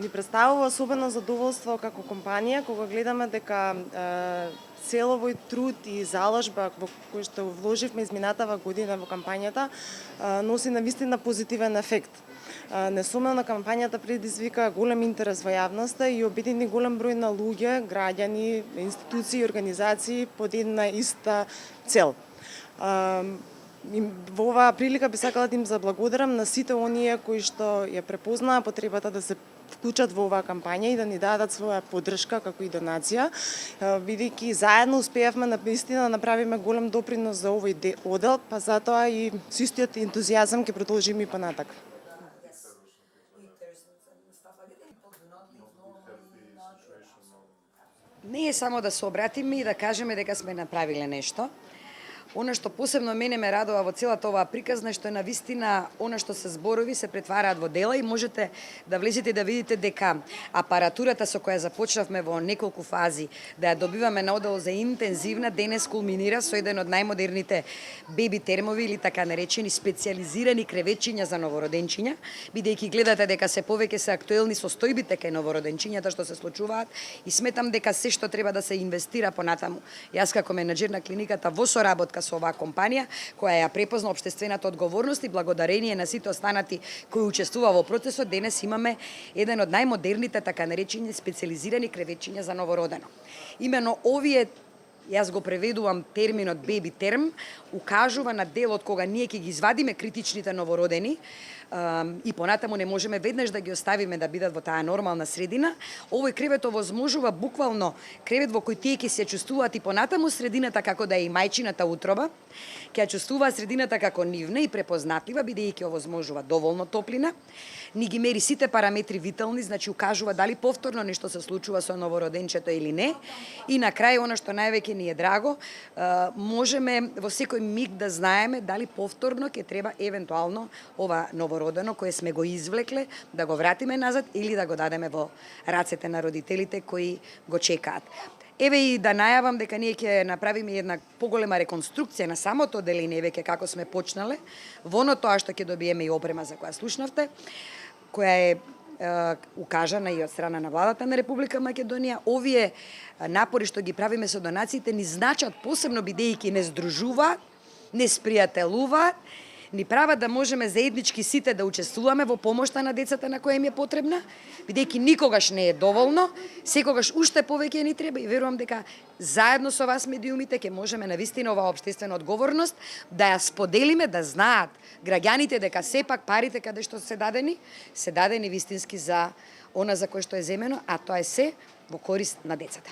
ни представува особено задоволство како компанија кога гледаме дека цел овој труд и заложба во кој што вложивме изминатава година во кампањата носи навистина позитивен ефект. Несомнено кампањата предизвика голем интерес во јавноста и обедини голем број на луѓе, граѓани, институции и организации под една иста цел. Во оваа прилика би сакала да им заблагодарам на сите оние кои што ја препознаа потребата да се вклучат во оваа кампања и да ни дадат своја поддршка како и донација, бидејќи заедно успеавме навистина да направиме голем допринос за овој одел, па затоа и со истиот ентузијазам ќе продолжиме и понатак. Не е само да се обратиме и да кажеме дека сме направиле нешто. Она што посебно мене ме радува во целата оваа приказна што е навистина она што се зборови се претвараат во дела и можете да влезете и да видите дека апаратурата со која започнавме во неколку фази да ја добиваме на одел за интензивна денес кулминира со еден од најмодерните беби термови или така наречени специјализирани кревечиња за новороденчиња, бидејќи гледате дека се повеќе се актуелни состојбите кај новороденчињата што се случуваат и сметам дека се што треба да се инвестира понатаму. Јас како менаџер на клиниката во соработка со оваа компанија, која ја препозна општествената одговорност и благодарение на сите останати кои учествува во процесот, денес имаме еден од најмодерните така наречени специјализирани кревечиња за новородено. Имено овие, јас го преведувам терминот беби терм, укажува на делот кога ние ќе ги извадиме критичните новородени и понатаму не можеме веднаш да ги оставиме да бидат во таа нормална средина. Овој кревет овозможува буквално кревет во кој тие ќе се чувствуваат и понатаму средината како да е и мајчината утроба, ќе ја чувствуваат средината како нивна и препознатлива, бидејќи овозможува доволно топлина, ни ги мери сите параметри витални, значи укажува дали повторно нешто се случува со новороденчето или не. И на крај, она што највеќе ни е драго, можеме во секој миг да знаеме дали повторно ќе треба евентуално ова новородено кое сме го извлекле да го вратиме назад или да го дадеме во рацете на родителите кои го чекаат. Еве и да најавам дека ние ќе направиме една поголема реконструкција на самото оделение веќе како сме почнале, во тоа што ќе добиеме и опрема за која слушнавте, која е укажана и од страна на владата на Република Македонија. Овие напори што ги правиме со донациите ни значат посебно бидејќи не здружуваат, не спријателуваат, ни прават да можеме заеднички сите да учествуваме во помошта на децата на која им е потребна, бидејќи никогаш не е доволно, секогаш уште повеќе ни треба и верувам дека заедно со вас медиумите ќе можеме навистина оваа општествена одговорност да ја споделиме, да знаат граѓаните дека сепак парите каде што се дадени вистински за она за кое што е земено, а тоа е се во корист на децата.